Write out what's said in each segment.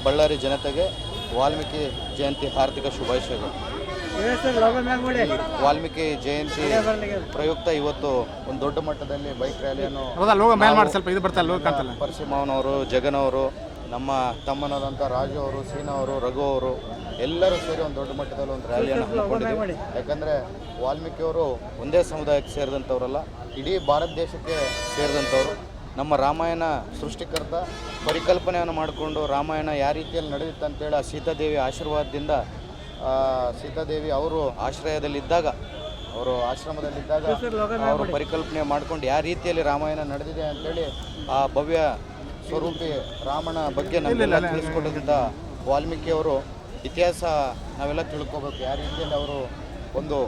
ಬಳ್ಳಾರಿ ಜನತೆಗೆ ವಾಲ್ಮೀಕಿ ಜಯಂತಿ ಹಾರ್ದಿಕ ಶುಭಾಶಯಗಳು. ವಾಲ್ಮೀಕಿ ಜಯಂತಿ ಪ್ರಯುಕ್ತ ಇವತ್ತು ಒಂದು ದೊಡ್ಡ ಮಟ್ಟದಲ್ಲಿ ಬೈಕ್ ರ್ಯಾಲಿಯನ್ನು ಪರಶಿಮನವರು, ಜಗನವರು, ನಮ್ಮ ತಮ್ಮನಾದಂಥ ರಾಜು ಅವರು, ಸೀನಾ ಅವರು, ರಘು ಅವರು ಎಲ್ಲರೂ ಸೇರಿ ಒಂದು ದೊಡ್ಡ ಮಟ್ಟದಲ್ಲಿ ಒಂದು ರ್ಯಾಲಿಯನ್ನು ಹಮ್ಮಿಕೊಂಡಿದ್ದೀವಿ. ಯಾಕಂದರೆ ವಾಲ್ಮೀಕಿಯವರು ಒಂದೇ ಸಮುದಾಯಕ್ಕೆ ಸೇರಿದಂಥವರಲ್ಲ, ಇಡೀ ಭಾರತ ದೇಶಕ್ಕೆ ಸೇರಿದಂಥವ್ರು. ನಮ್ಮ ರಾಮಾಯಣ ಸೃಷ್ಟಿಕರ್ತ ಪರಿಕಲ್ಪನೆಯನ್ನು ಮಾಡಿಕೊಂಡು ರಾಮಾಯಣ ಯಾವ ರೀತಿಯಲ್ಲಿ ನಡೆಯುತ್ತೆ ಅಂತೇಳಿ ಆ ಸೀತಾದೇವಿ ಆಶೀರ್ವಾದದಿಂದ ಸೀತಾದೇವಿ ಅವರು ಆಶ್ರಯದಲ್ಲಿದ್ದಾಗ, ಅವರು ಆಶ್ರಮದಲ್ಲಿದ್ದಾಗ ಅವರು ಪರಿಕಲ್ಪನೆ ಮಾಡ್ಕೊಂಡು ಯಾವ ರೀತಿಯಲ್ಲಿ ರಾಮಾಯಣ ನಡೆದಿದೆ ಅಂತೇಳಿ ಆ ಭವ್ಯ ಸ್ವರೂಪಿ ರಾಮನ ಬಗ್ಗೆ ನಮಗೆಲ್ಲ ತಿಳಿಸ್ಕೊಟ್ಟಂಥ ವಾಲ್ಮೀಕಿಯವರು ಇತಿಹಾಸ ನಾವೆಲ್ಲ ತಿಳ್ಕೊಬೇಕು. ಯಾವ ರೀತಿಯಲ್ಲಿ ಅವರು ಒಂದು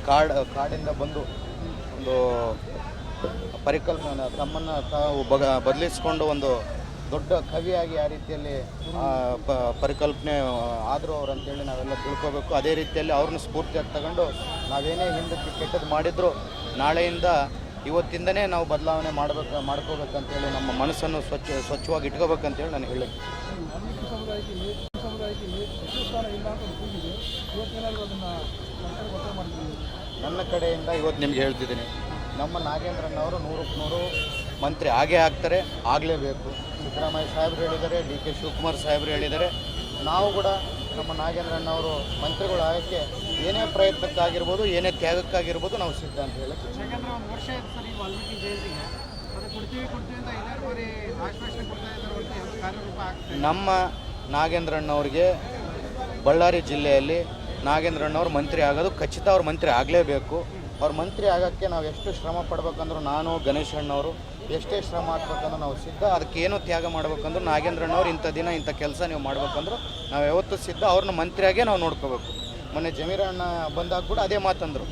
ಕಾಡಿಂದ ಬಂದು ಒಂದು ಪರಿಕಲ್ಪನೆ ತಮ್ಮನ್ನು ತಾವು ಬದಲಿಸಿಕೊಂಡು ಒಂದು ದೊಡ್ಡ ಕವಿಯಾಗಿ ಯಾವ ರೀತಿಯಲ್ಲಿ ಪರಿಕಲ್ಪನೆ ಆದರೂ ಅವ್ರು ಅಂತೇಳಿ ನಾವೆಲ್ಲ ತಿಳ್ಕೊಬೇಕು. ಅದೇ ರೀತಿಯಲ್ಲಿ ಅವ್ರನ್ನ ಸ್ಫೂರ್ತಿಯಾಗಿ ತಗೊಂಡು ನಾವೇನೇ ಹಿಂದಕ್ಕೆ ಕೆಟ್ಟದ್ದು ಮಾಡಿದರೂ ನಾಳೆಯಿಂದ ಇವತ್ತಿಂದನೇ ನಾವು ಬದಲಾವಣೆ ಮಾಡ್ಕೋಬೇಕಂತೇಳಿ ನಮ್ಮ ಮನಸ್ಸನ್ನು ಸ್ವಚ್ಛವಾಗಿ ಇಟ್ಕೋಬೇಕಂತೇಳಿ ನಾನು ಹೇಳಿ ನನ್ನ ಕಡೆಯಿಂದ ಇವತ್ತು ನಿಮ್ಗೆ ಹೇಳ್ತಿದ್ದೀನಿ, ನಮ್ಮ ನಾಗೇಂದ್ರಣ್ಣವರು 100ಕ್ಕೆ 100 ಮಂತ್ರಿ ಆಗೇ ಆಗ್ತಾರೆ, ಆಗಲೇಬೇಕು. ಸಿದ್ದರಾಮಯ್ಯ ಸಾಹೇಬರು ಹೇಳಿದ್ದಾರೆ, ಡಿ ಕೆ ಶಿವಕುಮಾರ್ ಸಾಹೇಬರು ಹೇಳಿದ್ದಾರೆ. ನಾವು ಕೂಡ ನಮ್ಮ ನಾಗೇಂದ್ರಣ್ಣವರು ಮಂತ್ರಿಗಳು ಆಗೋಕ್ಕೆ ಏನೇ ಪ್ರಯತ್ನಕ್ಕಾಗಿರ್ಬೋದು, ಏನೇ ತ್ಯಾಗಕ್ಕಾಗಿರ್ಬೋದು ನಾವು ಸಿದ್ಧ ಅಂತ ಹೇಳಿ. ನಮ್ಮ ನಾಗೇಂದ್ರಣ್ಣವ್ರಿಗೆ ಬಳ್ಳಾರಿ ಜಿಲ್ಲೆಯಲ್ಲಿ ನಾಗೇಂದ್ರಣ್ಣವ್ರು ಮಂತ್ರಿ ಆಗೋದು ಖಚಿತ. ಅವ್ರು ಮಂತ್ರಿ ಆಗಲೇಬೇಕು. ಅವ್ರು ಮಂತ್ರಿ ಆಗೋಕ್ಕೆ ನಾವು ಎಷ್ಟು ಶ್ರಮ ಪಡ್ಬೇಕಂದ್ರೂ ನಾನು, ಗಣೇಶ್ ಅಣ್ಣವರು ಎಷ್ಟೇ ಶ್ರಮ ಹಾಕ್ಬೇಕಂದ್ರೆ ನಾವು ಸಿದ್ಧ. ಅದಕ್ಕೇನು ತ್ಯಾಗ ಮಾಡ್ಬೇಕಂದ್ರೂ ನಾಗೇಂದ್ರಣ್ಣವ್ರು ಇಂಥ ದಿನ ಇಂಥ ಕೆಲಸ ನೀವು ಮಾಡ್ಬೇಕಂದ್ರೂ ನಾವು ಯಾವತ್ತೂ ಸಿದ್ಧ. ಅವ್ರನ್ನ ಮಂತ್ರಿಯಾಗೇ ನಾವು ನೋಡ್ಕೋಬೇಕು. ಮೊನ್ನೆ ಜಮೀರಣ್ಣ ಬಂದಾಗ ಕೂಡ ಅದೇ ಮಾತಂದರು,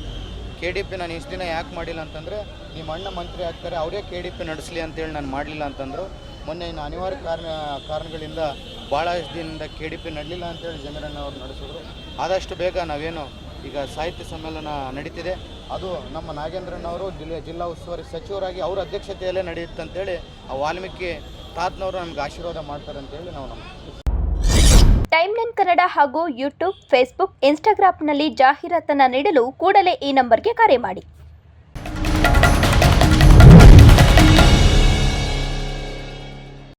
KDP ನಾನು ಇಷ್ಟು ದಿನ ಯಾಕೆ ಮಾಡಿಲ್ಲ ಅಂತಂದರೆ ನಿಮ್ಮ ಅಣ್ಣ ಮಂತ್ರಿ ಆಗ್ತಾರೆ, ಅವರೇ KDP ನಡೆಸಲಿ ಅಂತೇಳಿ ನಾನು ಮಾಡಲಿಲ್ಲ ಅಂತಂದರು. ಮೊನ್ನೆ ಇನ್ನು ಅನಿವಾರ್ಯ ಕಾರಣಗಳಿಂದ ಭಾಳ ದಿನದಿಂದ KDP ನಡೆಯಲಿಲ್ಲ ಅಂತೇಳಿ ಜಮೀರಣ್ಣ ಅವ್ರು ನಡೆಸಿದ್ರು. ಆದಷ್ಟು ಬೇಗ ನಾವೇನು ಈಗ ಸಾಹಿತ್ಯ ಸಮ್ಮೇಳನ ನಡೀತಿದೆ, ಅದು ನಮ್ಮ ನಾಗೇಂದ್ರಣ್ಣವರು ಜಿಲ್ಲಾ ಉಸ್ತುವಾರಿ ಸಚಿವರಾಗಿ ಅವರ ಅಧ್ಯಕ್ಷತೆಯಲ್ಲೇ ನಡೆಯುತ್ತೆ ಅಂತೇಳಿ ಆ ವಾಲ್ಮೀಕಿ ತಾತನವರು ನಮ್ಗೆ ಆಶೀರ್ವಾದ ಮಾಡ್ತಾರೆ ಅಂತೇಳಿ ನಾವು ಟೈಮ್ಲೈನ್ ಕನ್ನಡ ಹಾಗೂ ಯೂಟ್ಯೂಬ್, ಫೇಸ್ಬುಕ್, ಇನ್ಸ್ಟಾಗ್ರಾಂನಲ್ಲಿ ಜಾಹೀರಾತನ್ನು ನೀಡಲು ಕೂಡಲೇ ಈ ನಂಬರ್ಗೆ ಕರೆ ಮಾಡಿ.